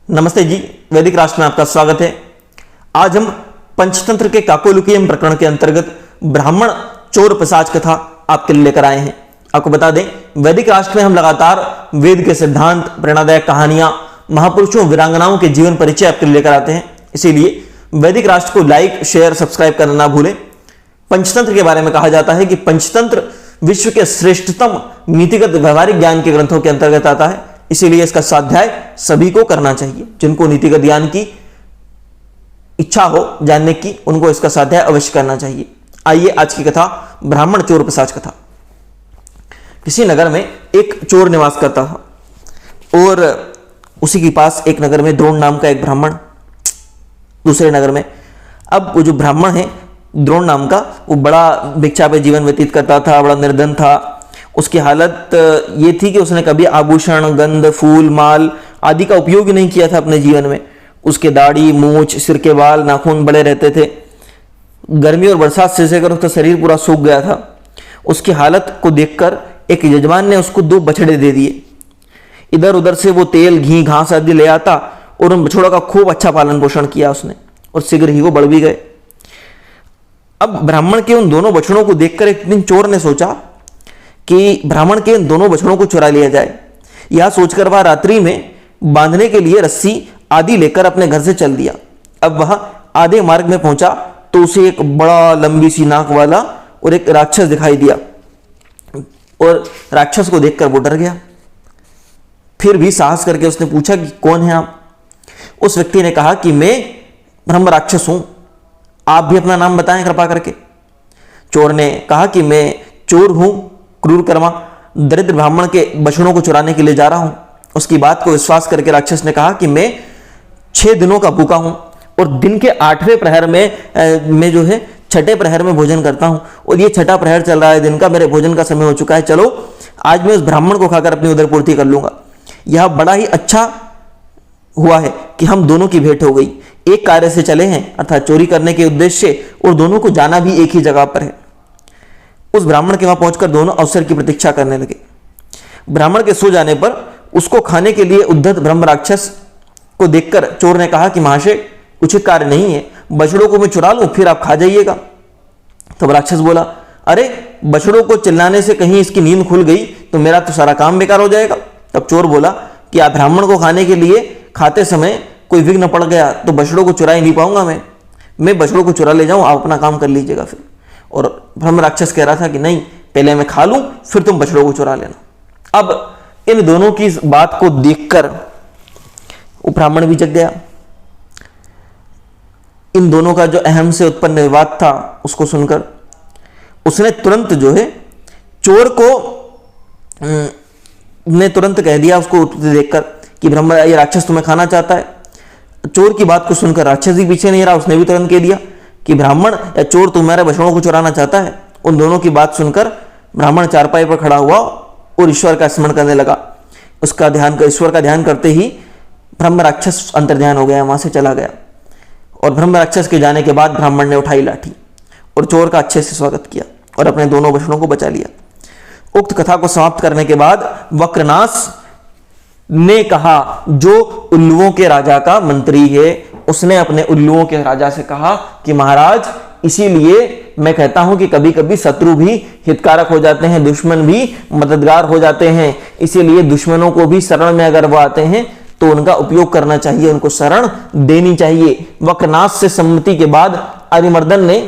नमस्ते जी, वैदिक राष्ट्र में आपका स्वागत है। आज हम पंचतंत्र के काकोलुकीयम प्रकरण के अंतर्गत ब्राह्मण चोर पिशाच कथा आपके लिए लेकर आए हैं। आपको बता दें, वैदिक राष्ट्र में हम लगातार वेद के सिद्धांत, प्रेरणादायक कहानियां, महापुरुषों, वीरांगनाओं के जीवन परिचय आपके लिए लेकर आते हैं। इसीलिए वैदिक राष्ट्र को लाइक, शेयर, सब्सक्राइब करना ना भूलें। पंचतंत्र के बारे में कहा जाता है कि पंचतंत्र विश्व के श्रेष्ठतम नीतिगत व्यवहारिक ज्ञान के ग्रंथों के अंतर्गत आता है। इसीलिए इसका स्वाध्याय सभी को करना चाहिए। जिनको नीतिगत ज्ञान की इच्छा हो जानने की, उनको इसका स्वाध्याय अवश्य करना चाहिए। आइए आज की कथा, ब्राह्मण चोर पिशाच कथा। किसी नगर में एक चोर निवास करता था और उसी के पास एक नगर में द्रोण नाम का एक ब्राह्मण, दूसरे नगर में। अब वो जो ब्राह्मण है द्रोण नाम का, वो बड़ा भिक्षा पे जीवन व्यतीत करता था, बड़ा निर्धन था। उसकी हालत ये थी कि उसने कभी आभूषण, गंध, फूल, माल आदि का उपयोग नहीं किया था अपने जीवन में। उसके दाढ़ी, मूछ, सिर के बाल, नाखून बड़े रहते थे। गर्मी और बरसात से सेकर उसका शरीर पूरा सूख गया था। उसकी हालत को देखकर एक यजमान ने उसको 2 बछड़े दे दिए। इधर उधर से वो तेल, घी, घास आदि ले आता और उन बछड़ों का खूब अच्छा पालन पोषण किया उसने, और शीघ्र ही वो बढ़ भी गए। अब ब्राह्मण के उन दोनों बछड़ों को देखकर एक दिन चोर ने सोचा कि ब्राह्मण के इन दोनों बछड़ों को चुरा लिया जाए। यह सोचकर वह रात्रि में बांधने के लिए रस्सी आदि लेकर अपने घर से चल दिया। अब वह आधे मार्ग में पहुंचा तो उसे एक बड़ा लंबी सी नाक वाला और एक राक्षस दिखाई दिया, और राक्षस को देखकर वो डर गया। फिर भी साहस करके उसने पूछा कि कौन है आप? उस व्यक्ति ने कहा कि मैं ब्रह्म राक्षस हूं, आप भी अपना नाम बताएं कृपा करके। चोर ने कहा कि मैं चोर हूं, क्रूर कर्मा, दरिद्र ब्राह्मण के बछड़ों को चुराने के लिए जा रहा हूं। उसकी बात को विश्वास करके राक्षस ने कहा कि मैं 6 दिनों का भूखा हूं और दिन के 8वें प्रहर में जो है 6ठे प्रहर में भोजन करता हूं, और ये 6ठा प्रहर चल रहा है दिन का, मेरे भोजन का समय हो चुका है। चलो आज मैं उस ब्राह्मण को खाकर अपनी उदरपूर्ति कर लूंगा। यह बड़ा ही अच्छा हुआ है कि हम दोनों की भेंट हो गई। एक कार्य से चले हैं, अर्थात चोरी करने के उद्देश्य से, और दोनों को जाना भी एक ही जगह पर है। उस ब्राह्मण के वहां पहुंचकर दोनों अवसर की प्रतीक्षा करने लगे। ब्राह्मण के सो जाने पर उसको खाने के लिए उद्धत ब्रह्म राक्षस को देखकर चोर ने कहा कि महाशय, उचित कार्य नहीं है, बछड़ों को मैं चुरा लूं, फिर आप खा जाइएगा। तब राक्षस बोला, अरे बछड़ों को चिल्लाने से कहीं इसकी नींद खुल गई तो मेरा तो सारा काम बेकार हो जाएगा। तब चोर बोला कि आप ब्राह्मण को खाने के लिए खाते समय कोई विघ्न पड़ गया तो बछड़ों को चुरा ही नहीं पाऊंगा मैं बछड़ों को चुरा ले जाऊं, आप अपना काम कर लीजिएगा फिर। और ब्रह्म राक्षस कह रहा था कि नहीं, पहले मैं खा लूं, फिर तुम बछड़ों को चुरा लेना। अब इन दोनों की इस बात को देखकर वो ब्राह्मण भी जग गया। इन दोनों का जो अहम से उत्पन्न विवाद था उसको सुनकर उसने तुरंत जो है चोर को ने तुरंत कह दिया उसको देखकर कि ब्रह्म, ये राक्षस तुम्हें खाना चाहता है। चोर की बात को सुनकर राक्षस ही पीछे नहीं रहा, उसने भी तुरंत कह दिया कि ब्राह्मण या चोर तुम्हारे बछड़ों को चुराना चाहता है। उन दोनों की बात सुनकर ब्राह्मण चारपाई पर खड़ा हुआ और ईश्वर का स्मरण करने लगा। ईश्वर का ध्यान करते ही ब्रह्म राक्षस अंतर्ध्यान हो गया, वहां से चला गया। और ब्रह्म राक्षस के जाने के बाद ब्राह्मण ने उठाई लाठी और चोर का अच्छे से स्वागत किया और अपने दोनों बछड़ों को बचा लिया। उक्त कथा को समाप्त करने के बाद वक्रनाश ने कहा, जो उल्लुओं के राजा का मंत्री है, उसने अपने उल्लुओं के राजा से कहा कि महाराज, इसीलिए मैं कहता हूं कि कभी कभी शत्रु भी हितकारक हो जाते हैं, दुश्मन भी मददगार हो जाते हैं। इसीलिए दुश्मनों को भी शरण में अगर वो आते हैं तो उनका उपयोग करना चाहिए, उनको शरण देनी चाहिए। वक्रनाश से सम्मति के बाद अरिमर्दन ने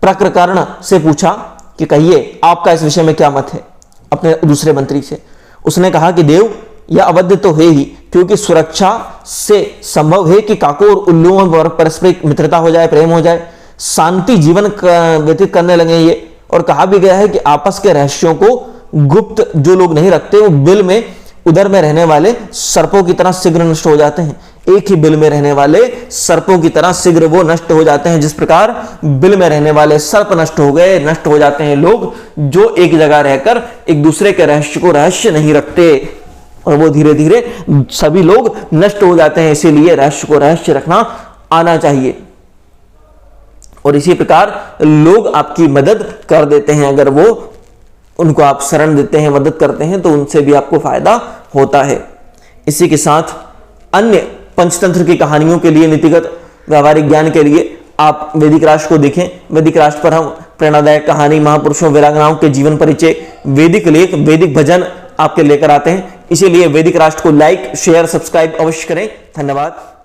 प्रकृकर्ण से पूछा कि कहिए आपका इस विषय में क्या मत है, अपने दूसरे मंत्री से। उसने कहा कि देव, यह अवध्य तो है ही, क्योंकि सुरक्षा से संभव है कि काकों और उल्लुओं में परस्पर मित्रता हो जाए, प्रेम हो जाए, शांति जीवन व्यतीत करने लगे ये। और कहा भी गया है कि आपस के रहस्यों को गुप्त जो लोग नहीं रखते वो बिल में, उधर में रहने वाले सर्पों की तरह शीघ्र नष्ट हो जाते हैं। एक ही बिल में रहने वाले सर्पों की तरह शीघ्र वो नष्ट हो जाते हैं। जिस प्रकार बिल में रहने वाले सर्प नष्ट हो गए, नष्ट हो जाते हैं लोग जो एक जगह रहकर एक दूसरे के रहस्य को रहस्य नहीं रखते, और वो धीरे धीरे सभी लोग नष्ट हो जाते हैं। इसीलिए रहस्य को रहस्य रखना आना चाहिए। और इसी प्रकार लोग आपकी मदद कर देते हैं, अगर वो उनको आप शरण देते हैं, मदद करते हैं, तो उनसे भी आपको फायदा होता है। इसी के साथ अन्य पंचतंत्र की कहानियों के लिए, नीतिगत व्यावहारिक ज्ञान के लिए आप वैदिक राष्ट्र को देखें। वैदिक राष्ट्र पर हम प्रेरणादायक कहानी, महापुरुषों, वीरांगनाओं के जीवन परिचय, वैदिक लेख, वैदिक भजन आपके लेकर आते हैं। इसीलिए वैदिक राष्ट्र को लाइक, शेयर, सब्सक्राइब अवश्य करें। धन्यवाद।